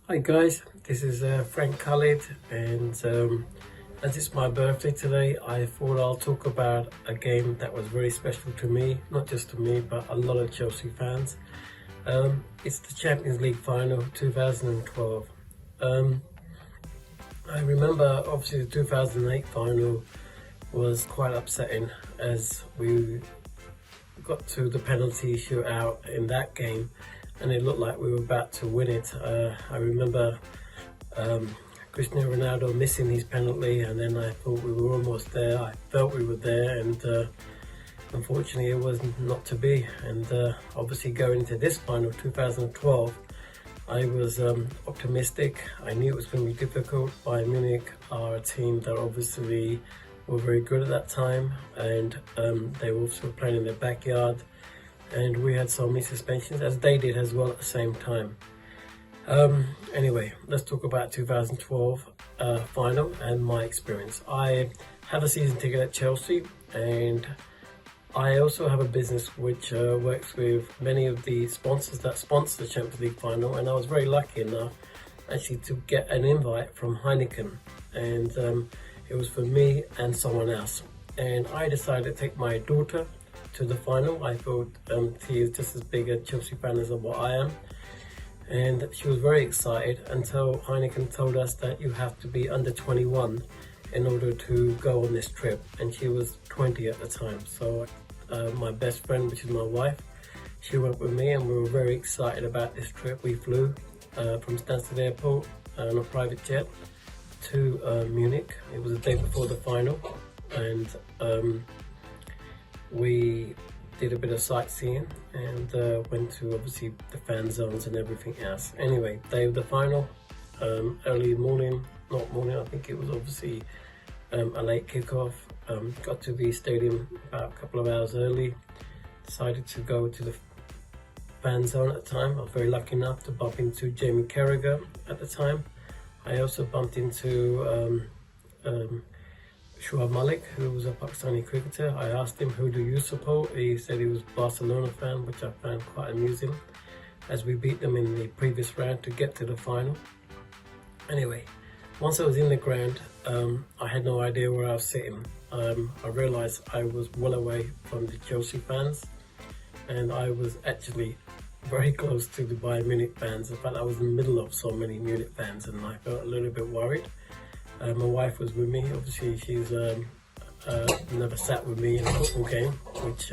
Hi guys, this is Frank Khalid, and as it's my birthday today, I thought I'll talk about a game that was very special to me, not just to me, but a lot of Chelsea fans. It's the Champions League final 2012. I remember obviously the 2008 final was quite upsetting as we got to the penalty shootout in that game and it looked like we were about to win it. I remember Cristiano Ronaldo missing his penalty, and then I thought we were almost there. I felt we were there, and unfortunately it was not to be. And obviously going into this final 2012, I was optimistic. I knew it was going to be difficult. Bayern Munich are a team that obviously were very good at that time, and they were also playing in their backyard, and we had so many suspensions, as they did as well at the same time. Anyway, let's talk about 2012 final and my experience. I had a season ticket at Chelsea, and I also have a business which works with many of the sponsors that sponsor the Champions League final, and I was very lucky enough actually to get an invite from Heineken, and it was for me and someone else. And I decided to take my daughter to the final. I thought she is just as big a Chelsea fan as what I am, and she was very excited until Heineken told us that you have to be under 21 in order to go on this trip, and she was 20 at the time. So my best friend, which is my wife, she went with me, and we were very excited about this trip. We flew from Stansted Airport on a private jet to Munich. It was the day before the final, and we did a bit of sightseeing and went to obviously the fan zones and everything else. Anyway, day of the final, early morning, not morning, I think it was obviously a late kickoff. Got to the stadium about a couple of hours early, decided to go to the fan zone at the time. I was very lucky enough to bump into Jamie Carragher at the time. I also bumped into Shoaib Malik, who was a Pakistani cricketer. I asked him, who do you support? He said he was a Barcelona fan, which I found quite amusing, as we beat them in the previous round to get to the final. Anyway, once I was in the ground, I had no idea where I was sitting. I realised I was well away from the Chelsea fans, and I was actually very close to the Bayern Munich fans. In fact, I was in the middle of so many Munich fans, and I felt a little bit worried. My wife was with me. Obviously, she's never sat with me in a football game, which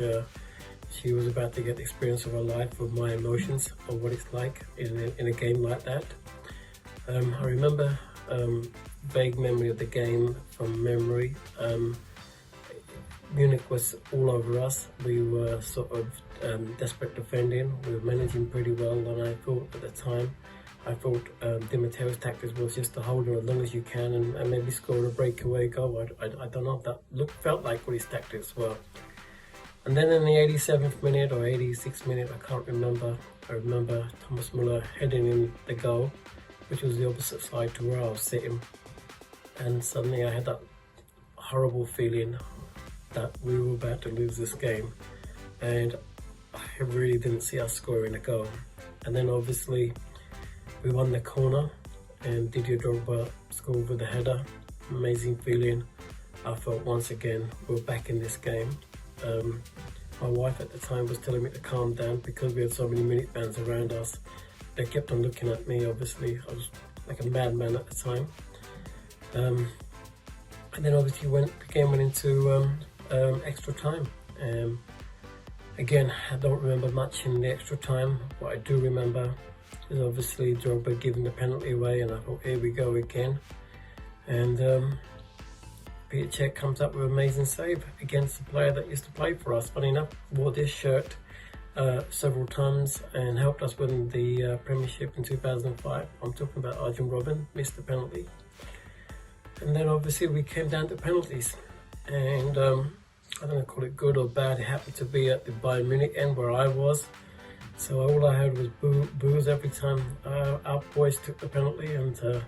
she was about to get the experience of her life of my emotions, of what it's like in a game like that. I remember vague memory of the game from memory. Munich was all over us. We were sort of desperate defending. We were managing pretty well, and I thought at the time, Di Matteo's tactics was just to hold her as long as you can and maybe score a breakaway goal. I don't know if that felt like what his tactics were. And then in the 87th minute or 86th minute, I can't remember, I remember Thomas Muller heading in the goal, which was the opposite side to where I was sitting. And suddenly I had that horrible feeling that we were about to lose this game. And I really didn't see us scoring a goal. And then obviously, we won the corner, and Didier Drogba scored with a header. Amazing feeling. I felt once again we were back in this game. My wife at the time was telling me to calm down because we had so many Munich fans around us. They kept on looking at me. Obviously, I was like a madman at the time. And then obviously the game went into extra time. Again, I don't remember much in the extra time. What I do remember is obviously Drogba giving the penalty away, and I thought, here we go again. And Peter Cech comes up with an amazing save against a player that used to play for us. Funny enough, wore this shirt several times and helped us win the Premiership in 2005. I'm talking about Arjen Robben, missed the penalty. And then obviously we came down to penalties, and I don't know, call it good or bad. It happened to be at the Bayern Munich end where I was. So all I heard was boos every time our boys took the penalty, and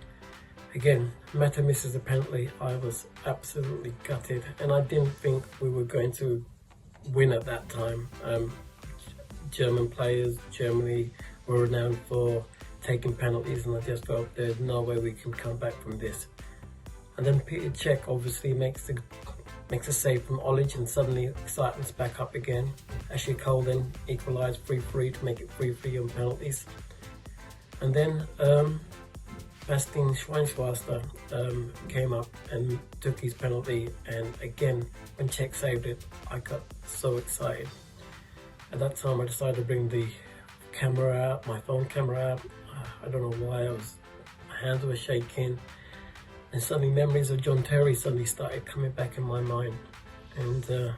again, Mata misses the penalty. I was absolutely gutted, and I didn't think we were going to win at that time. German players, Germany were renowned for taking penalties, and I just felt there's no way we can come back from this. And then Peter Cech obviously makes a save from Olic, and suddenly excitement's back up again. Ashley Cole then equalised 3-3 to make it 3-3 on penalties. And then Bastian Schweinsteiger came up and took his penalty, and again, when Cech saved it, I got so excited. At that time, I decided to bring the camera out, my phone camera out. I don't know why, my hands were shaking, and suddenly memories of John Terry suddenly started coming back in my mind. And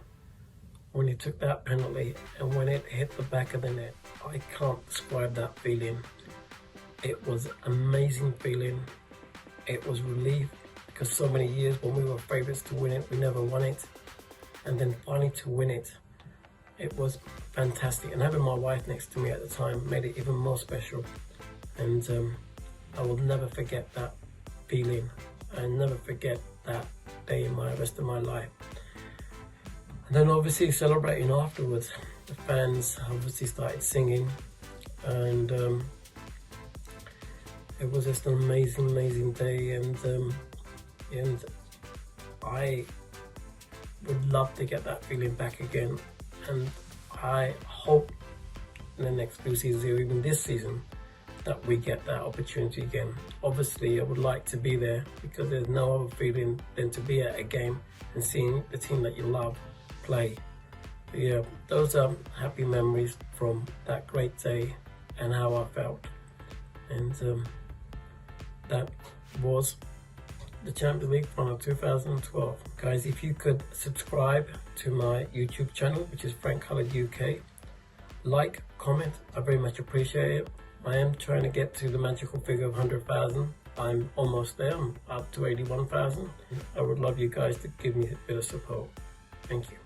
when he took that penalty, and when it hit the back of the net, I can't describe that feeling. It was an amazing feeling. It was relief, because so many years when we were favourites to win it, we never won it. And then finally to win it, it was fantastic. And having my wife next to me at the time made it even more special. And I will never forget that feeling. I'll never forget that day in my rest of my life. And then obviously celebrating afterwards, the fans obviously started singing, and it was just an amazing day, and I would love to get that feeling back again, and I hope in the next few seasons, or even this season, that we get that opportunity again. Obviously, I would like to be there, because there's no other feeling than to be at a game and seeing the team that you love play. But yeah, those are happy memories from that great day and how I felt. And that was the Champions League final 2012. Guys, if you could subscribe to my YouTube channel, which is Khalid UK, like, comment, I very much appreciate it. I am trying to get to the magical figure of 100,000. I'm almost there. I'm up to 81,000. I would love you guys to give me a bit of support. Thank you.